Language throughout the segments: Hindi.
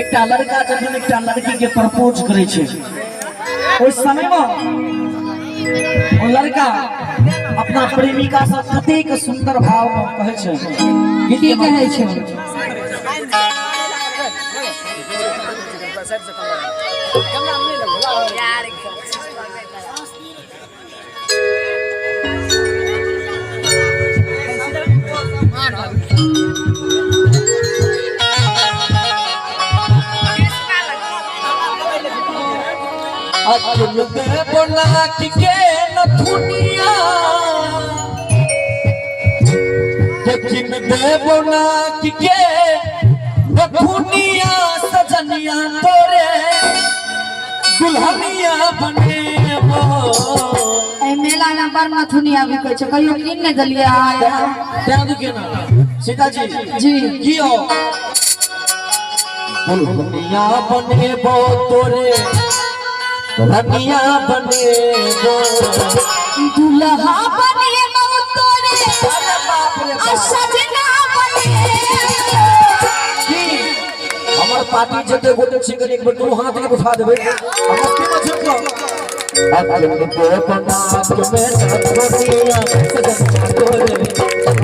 एक लड़का जब एक लड़की के प्रपोज करे छे उस समय में वो लड़का अपना प्रेमिका से कतेक सुंदर भाव में कहे छे की कहे छे अकुल में बना के न दुनिया लेकिन दे बना के न दुनिया सजनिया तोरे दुल्हनिया बने वो ए मेला ना पर नथुनिया भी कह छ कहियो किन ने दलिया आया क्या दुके ना सीता जी की हो दुल्हनिया बने वो तोरे रनिया बने वो दुल्हा बने वो तोरे सजना बने हमर पार्टी जते गोटे छिक एक बार दोनों हाथ के उठा देबे मस्ती में झुको अकुल के बना के मैं दुनिया सजना तोरे रनिया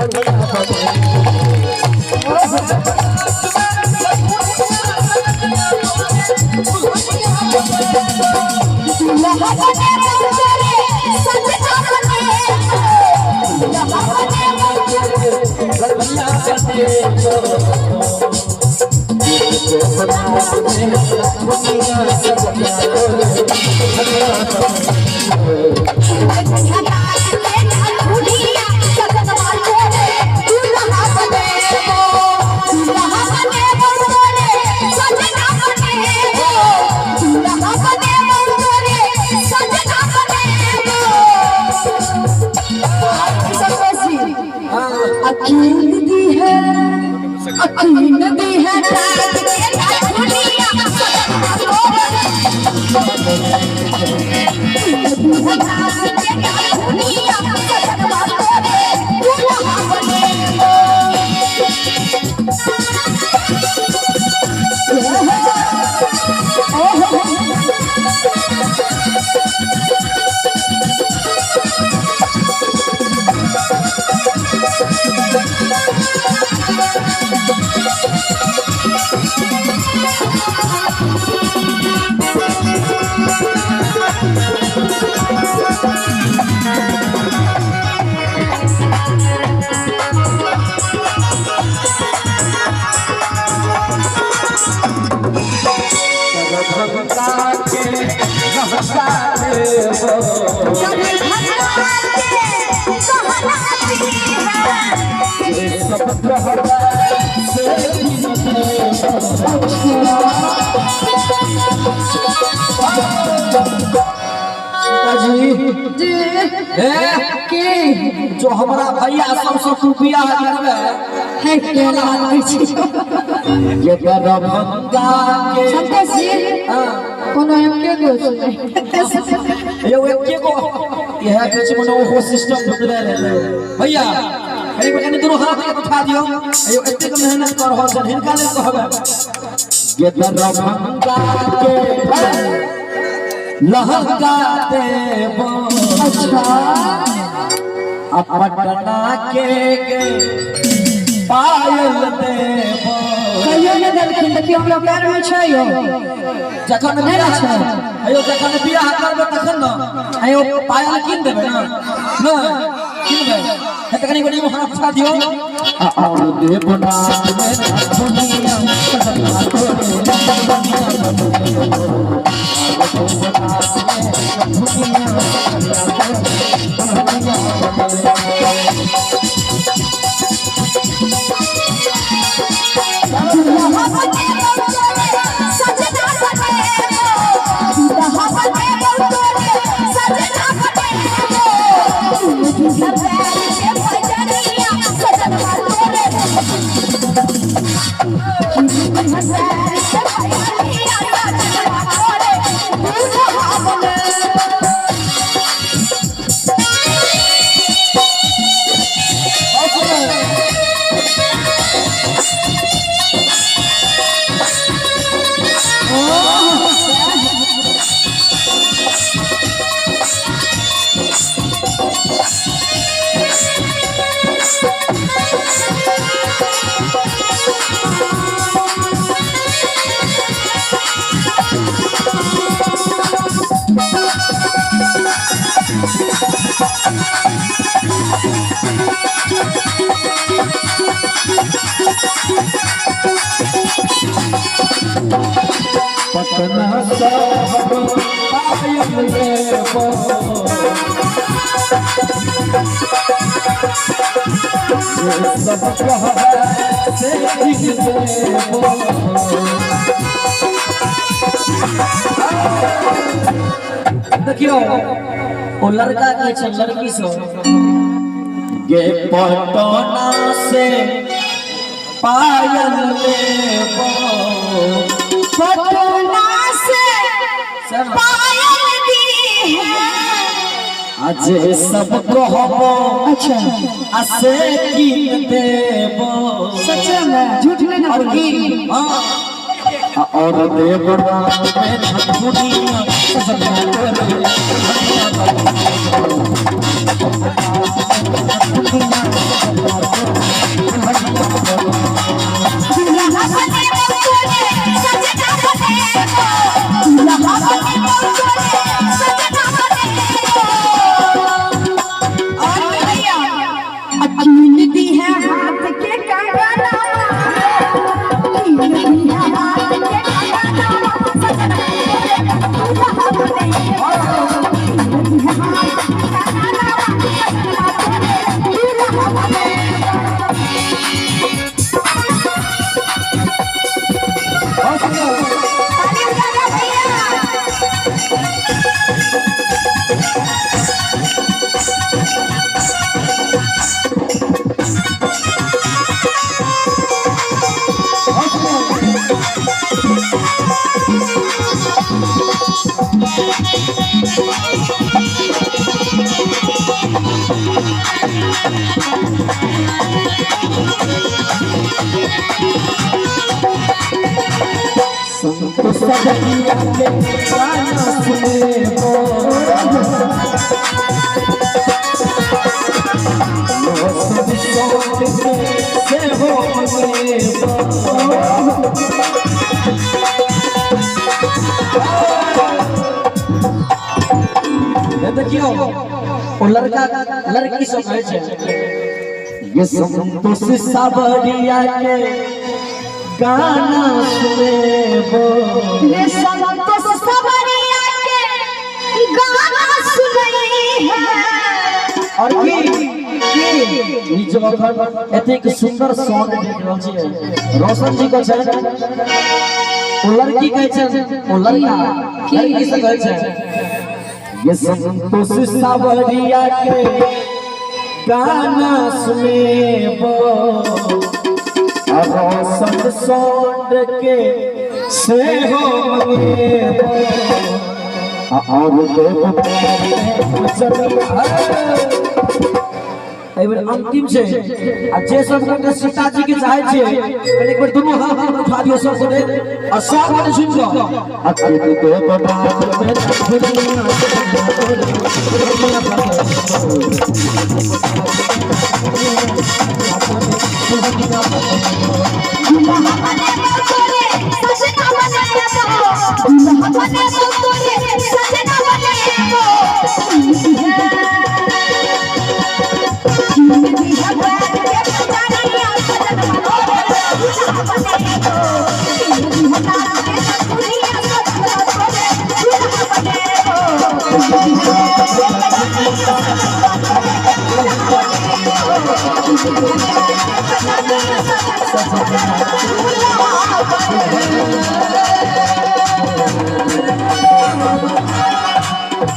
जो हमारा भैया सबसे रुपया करबे है केला लागै छी ये कर भंगा के संतोष जी कोनो एके गो यो एके गो यह बीच में वो सिस्टम बदले रहे भैया कहीं को कहीं दोनों हाथ के उठा दियो यो एते मेहनत कर हो सन हिनका ले कहबे ये कर भंगा के लहंगा देबो अच्छा अपटना के पायल देबो कहियो ने देलखिन देखियो हमरा पैर में छै यो जखन बियाह छै अयो जखन बियाह करबे तखन न अयो पायल किन देबे ना किनबे है तखनी गोनी में हाथ उठा दियो और देबो ना दुनिया सजना पटना साहब पायल लेबो ये सब कहे से ठीक देबो देखियो ओ लड़का के छै लड़की सब गे पटना से पायल लेबो पटना से पायल दी है आज सब कहबो अच्छा असे कीन देबो सच में झूठ नहीं ना बोली और देवरा में धुनिया सजना संत सजनिया के गाना सुने हो सब सोच से हो ये देखियो ओ लड़का लड़की सब कहै छै ये संतोष साबरिया के गाना सुनेबो ये संतोष साबरिया के गाना सुनई है और की जब एतेक सुंदर सॉन्ग देख रहल छी रोशन जी को छै ओ लड़की कहै छै ओ लड़की से कहै छै ये संतोष साबरिया के गाना सुनेबो रोशन सॉन्ग के से हो मंगेबो और देव अंतिम छै आ जे सब के सीताजी के चाहे छै एक बार दोनों हाथ उठा दियो सब गोटे और सब गोटे सुन लो अकेले के बड़ा Thank you.